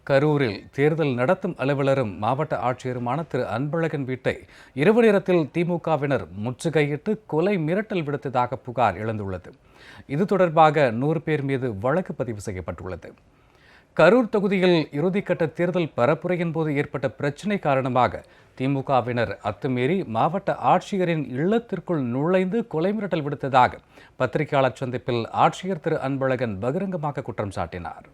கரூரில் தேர்தல் நடத்தும் அலுவலரும் மாவட்ட ஆட்சியருமான திரு அன்பழகன் வீட்டை இரவு நேரத்தில் திமுகவினர் முற்றுகையிட்டு கொலை மிரட்டல் விடுத்ததாக புகார் எழுந்துள்ளது. இது தொடர்பாக 100 பேர் மீது வழக்கு பதிவு செய்யப்பட்டுள்ளது. கரூர் தொகுதியில் இறுதிக்கட்ட தேர்தல் பரப்புரையின் போது ஏற்பட்ட பிரச்சினை காரணமாக திமுகவினர் அத்துமீறி மாவட்ட ஆட்சியரின் இல்லத்திற்குள் நுழைந்து கொலை மிரட்டல் விடுத்ததாக பத்திரிகையாளர் சந்திப்பில் ஆட்சியர் திரு அன்பழகன் பகிரங்கமாக குற்றம் சாட்டினார்.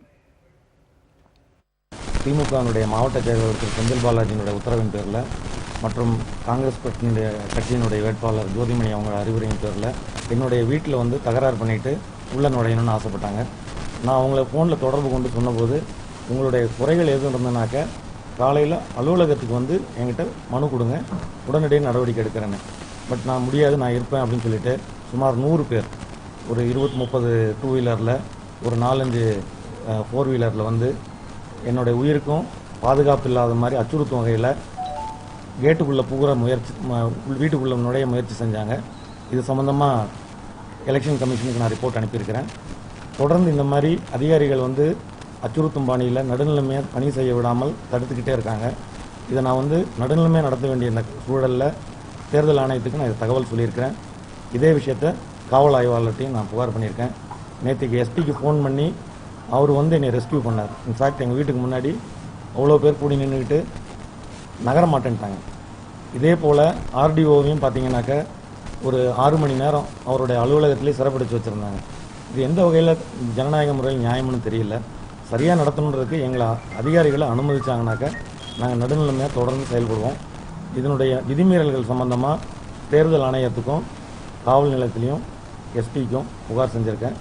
திமுகவினுடைய மாவட்ட செயலாளர் திரு செந்தில் பாலாஜியினுடைய உத்தரவின் பேரில் மற்றும் காங்கிரஸ் கட்சியினுடைய வேட்பாளர் ஜோதிமணி அவங்க அறிவுரையின் பேரில் என்னுடைய வீட்டில் தகராறு பண்ணிட்டு உள்ள நுழையணும்னு ஆசைப்பட்டாங்க. நான் அவங்கள ஃபோனில் தொடர்பு கொண்டு சொன்னபோது உங்களுடைய குறைகள் எதுவும் இருந்ததுனாக்க காலையில் அலுவலகத்துக்கு என்கிட்ட மனு கொடுங்க, உடனடியாக நடவடிக்கை எடுக்கிறேன்னு. பட் நான் முடியாது, நான் இருப்பேன் அப்படின்னு சொல்லிட்டு சுமார் 100 பேர் ஒரு 20-30 டூ வீலரில் ஒரு 4-5 ஃபோர் வீலரில் என்னுடைய உயிருக்கும் பாதுகாப்பு இல்லாத மாதிரி அச்சுறுத்தும் வகையில் கேட்டுக்குள்ளே புகுற முயற்சி, வீட்டுக்குள்ளே நுழைய முயற்சி செஞ்சாங்க. இது சம்மந்தமாக எலெக்ஷன் கமிஷனுக்கு நான் ரிப்போர்ட் அனுப்பியிருக்கிறேன். தொடர்ந்து இந்த மாதிரி அதிகாரிகள் அச்சுறுத்தும் பாணியில் நடுநிலைமையாக பணி செய்ய விடாமல் தடுத்துக்கிட்டே இருக்காங்க. இதை நான் நடுநிலைமையாக நடத்த வேண்டிய இந்த சூழலில் தேர்தல் ஆணையத்துக்கு நான் தகவல் சொல்லியிருக்கிறேன். இதே விஷயத்தை காவல் ஆய்வாளர்கிட்டையும் நான் புகார் பண்ணியிருக்கேன். நேற்றுக்கு எஸ்பிக்கு ஃபோன் பண்ணி அவர் என்னை ரெஸ்கியூ பண்ணார். இன்ஃபேக்ட் எங்கள் வீட்டுக்கு முன்னாடி அவ்வளோ பேர் கூடி நின்றுக்கிட்டு நகர மாட்டேன்ட்டாங்க. இதே போல் ஆர்டிஓவையும் பார்த்தீங்கன்னாக்க ஒரு 6 மணி நேரம் அவருடைய அலுவலகத்திலே சிறப்பிடிச்சு வச்சுருந்தாங்க. இது எந்த வகையில் ஜனநாயக முறையில் நியாயம்னு தெரியல. சரியாக நடத்தணுன்றதுக்கு எங்களை அதிகாரிகளை அனுமதிச்சாங்கனாக்க நாங்கள் நடுநிலைமையாக தொடர்ந்து செயல்படுவோம். இதனுடைய விதிமீறல்கள் சம்பந்தமாக தேர்தல் ஆணையத்துக்கும் காவல் நிலையத்திலையும் எஸ்பிக்கும் புகார் செஞ்சுருக்கேன்.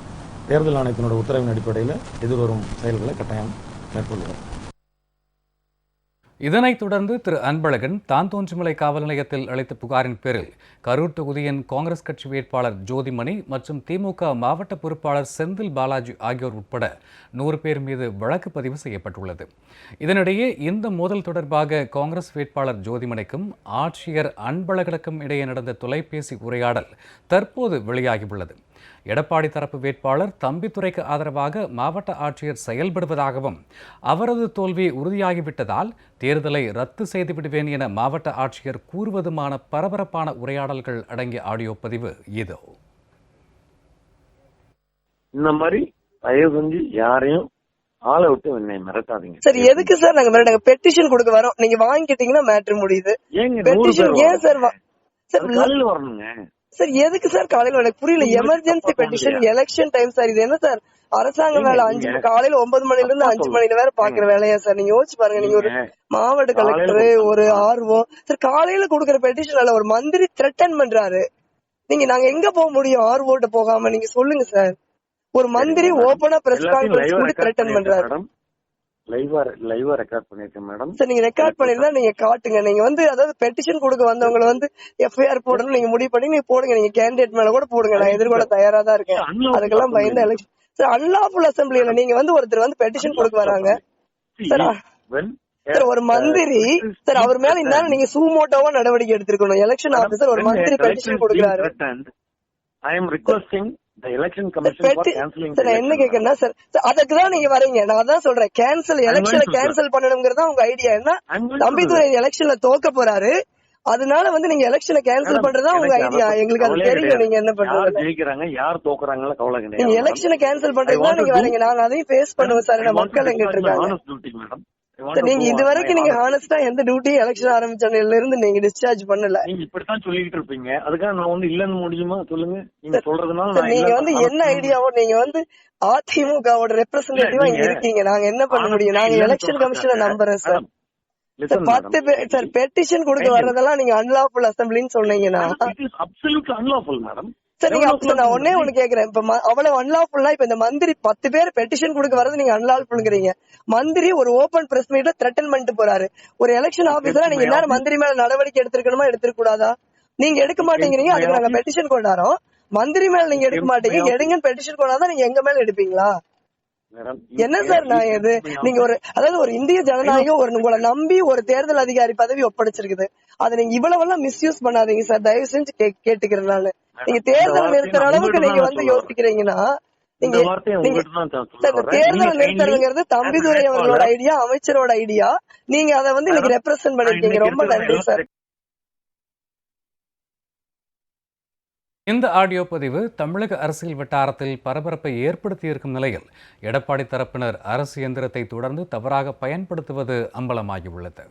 தேர்தல் ஆணையத்தினோட உத்தரவின் அடிப்படையில் எதிர்வரும் செயல்களை கட்டாயம் மேற்கொள்கிறோம். இதனைத் தொடர்ந்து திரு அன்பழகன் தான்தோன்றிமலை காவல் நிலையத்தில் அளித்த புகாரின் பேரில் கரூர் தொகுதியின் காங்கிரஸ் கட்சி வேட்பாளர் ஜோதிமணி மற்றும் திமுக மாவட்ட பொறுப்பாளர் செந்தில் பாலாஜி ஆகியோர் உட்பட 100 பேர் மீது வழக்கு பதிவு செய்யப்பட்டுள்ளது. இதனிடையே இந்த மோதல் தொடர்பாக காங்கிரஸ் வேட்பாளர் ஜோதிமணிக்கும் ஆட்சியர் அன்பழகனுக்கும் இடையே நடந்த தொலைபேசி உரையாடல் தற்போது வெளியாகியுள்ளது. எடப்பாடி தரப்பு வேட்பாளர் தம்பித்துரைக்கு ஆதரவாக மாவட்ட ஆட்சியர் செயல்படுவதாகவும் அவரது தோல்வி உறுதியாகிவிட்டதால் தேர்தலை ரத்து செய்து விடுவேன் என மாவட்ட ஆட்சியர் கூறுவதுமான பரபரப்பான உரையாடல்கள் அடங்கிய ஆடியோ பதிவு இதோ. இந்த மாதிரி தயவு செஞ்சு யாரையும் ஆளை விட்டு என்னை மிரட்டாதீங்க. சார் எதுக்கு சார் நாங்க மிரட்டாங்க? பெட்டிஷன் கொடுக்க வரோம், நீங்க வாங்கிட்டீங்கன்னா மேட்ரு முடியுது. பெட்டிஷன் ஏன் சார் காலையில வரணுங்க சார்? எதுக்கு சார் காலையில? எனக்கு புரியல. Emergency petition, election time sir. இது என்ன சார் அரசாங்க வேலை? காலையில 9 மணில இருந்து 5 மணில வேற பாக்குற வேலையா சார்? நீங்க யோசிச்சு பாருங்க. நீங்க ஒரு மாவட்ட கலெக்டர், ஒரு ஆர்வம் சார், காலையில கொடுக்குற பெட்டிஷன் ஒரு மந்திரி த்ரெட்டன் பண்றாரு. நாங்க எங்க போக முடியும் ஆர்வோட்ட போகாம? நீங்க சொல்லுங்க சார். ஒரு மந்திரி ஓபனா பிரஸ் கான்ஃபரன்ஸ் கூட த்ரெட்டன் பண்றாரு. லைவா ரெக்கார்ட் பண்ணிருக்கேன் மேடம். சார் நீங்க ரெக்கார்ட் பண்ணிருந்தா நீங்க காட்டுங்க. நீங்க அதாவது பெட்டிஷன் கொடுக்க வந்தவங்களை எஃப்ஐஆர் போடணும் நீங்க முடிவு பண்ணி நீங்க போடுங்க. நீங்க கேண்டிடேட் மேல கூட போடுங்க. நான் எதிர்கொள்ள தயாரா தான் இருக்கேன். அதுக்கெல்லாம் பயந்த எலெக்ஷன் சார். அன்லாஃபுல் அசம்பிளில நீங்க ஒருத்தர் பெட்டிஷன் கொடுக்க வராங்க சார். சார் ஒரு மந்திரி சார், அவர் மேல இருந்தாலும் நீங்க சூமோட்டோவா நடவடிக்கை எடுத்திருக்கணும். எலெக்ஷன் ஆபீசர் ஒரு மந்திரி பெட்டிஷன் கொடுக்குறாரு. என்ன கேக்குறேன்னா சார், அதுக்குதான் நீங்க வரீங்க. நான் அதான் சொல்றேன், கேன்சல் எலெக்ஷனை கேன்சல் பண்ணணுங்கிறதா உங்க ஐடியா. என்ன தம்பிதுரை எலெக்ஷன்ல தோக்க போறாரு, அதனால நீங்க எலெக்ஷனை கேன்சல் பண்றதா உங்க ஐடியா. எங்களுக்கு அது தெரியும். நீங்க என்ன பண்றீங்க, யார் தோக்குறாங்களோ கவலை கிடையாது. நீங்க எலெக்ஷனை கேன்சல் பண்றீங்கன்னா நீங்க வரீங்க. நாங்க அதையும் பேஸ் பண்ணுவோம் சார். மக்கள் எங்கிட்ட இருக்காங்க. நீங்க இது வரைக்கும் நீங்க ஹானஸ்டா எந்த டியூட்டி எலெக்ஷன் ஆரம்பிச்சதுல இருந்து நீங்க டிஸ்சார்ஜ் பண்ணல. நீங்க இப்படித்தான் சொல்லிட்டு இருப்பீங்க. அதுக்காக நான் இல்லன்னு முடியுமா சொல்லுங்க? நீங்க சொல்றதுனால நீங்க என்ன ஐடியாவோ நீங்க அதிமுகவோட ரெப்ரசன்டேட்டிவா இங்க இருக்கீங்க. நாங்க என்ன பண்ண முடியும்? நாங்க எலெக்ஷன் கமிஷனை நம்புறேன் சார். 10 பேர் சார் பெட்டிஷன் கொடுக்க வர்றதெல்லாம் நீங்க அன்லாஃபுல் அசம்பிளின்னு சொன்னீங்கன்னா அப்சல்யூட்லி அன்லாஃபுல் மேடம். சார் நீங்க நான் ஒன்னே ஒண்ணு கேக்குறேன். இப்ப அவ்வளவு அன்லாஃபுல்லா இப்ப இந்த மந்திரி 10 பேர் பெட்டிஷன் கொடுக்க வரது நீங்க அன்லாஃபுல்ங்கிறீங்க. மந்திரி ஒரு ஓபன் பிரஸ் மீட்ல த்ரெட்டன் பண்ணிட்டு போறாரு. ஒரு எலெக்ஷன் ஆபீசரா நீங்க எல்லாரும் மந்திரி மேல நடவடிக்கை எடுத்திருக்கணுமா எடுத்துக்க கூடாதா? நீங்க எடுக்க மாட்டேங்கிறீங்க. அதுக்கு நாங்க பெட்டிஷன் கொண்டாரோம். மந்திரி மேல நீங்க எடுக்க மாட்டீங்க. எடுங்கன்னு பெட்டிஷன் கொண்டாதான் நீங்க எங்க மேல எடுப்பீங்களா? என்ன சார் நான் இது? நீங்க ஒரு இந்திய ஜனநாயகம் உங்களை நம்பி ஒரு தேர்தல் அதிகாரி பதவி ஒப்படைச்சிருக்குது. அதை நீங்க இவ்வளவெல்லாம் மிஸ்யூஸ் பண்ணாதீங்க சார். தயவு செஞ்சு கேட்டுக்கிறேன் நானு. நீங்க தேர்தல் நிறுத்துற அளவுக்கு நீங்க யோசிக்கிறீங்கன்னா நீங்க இந்த வார்த்தையை நீங்க உங்ககிட்ட தான் நான் சொல்ல சார், இந்த வர்றேன். தேர்தல் நீங்க நிறுத்துறதுங்கிறது தம்பிதுரை அவர்களோட ஐடியா, அமைச்சரோட ஐடியா. நீங்க அதை வந்து இன்னைக்கு ரெப்ரசென்ட் பண்ணிருக்கீங்க. ரொம்ப நன்றி சார். இந்த ஆடியோ பதிவு தமிழக அரசியல் வட்டாரத்தில் பரபரப்பை ஏற்படுத்தியிருக்கும் நிலையில் எடப்பாடி தரப்பினர் அரசு இயந்திரத்தை தொடர்ந்து தவறாக பயன்படுத்துவது அம்பலமாகியுள்ளது.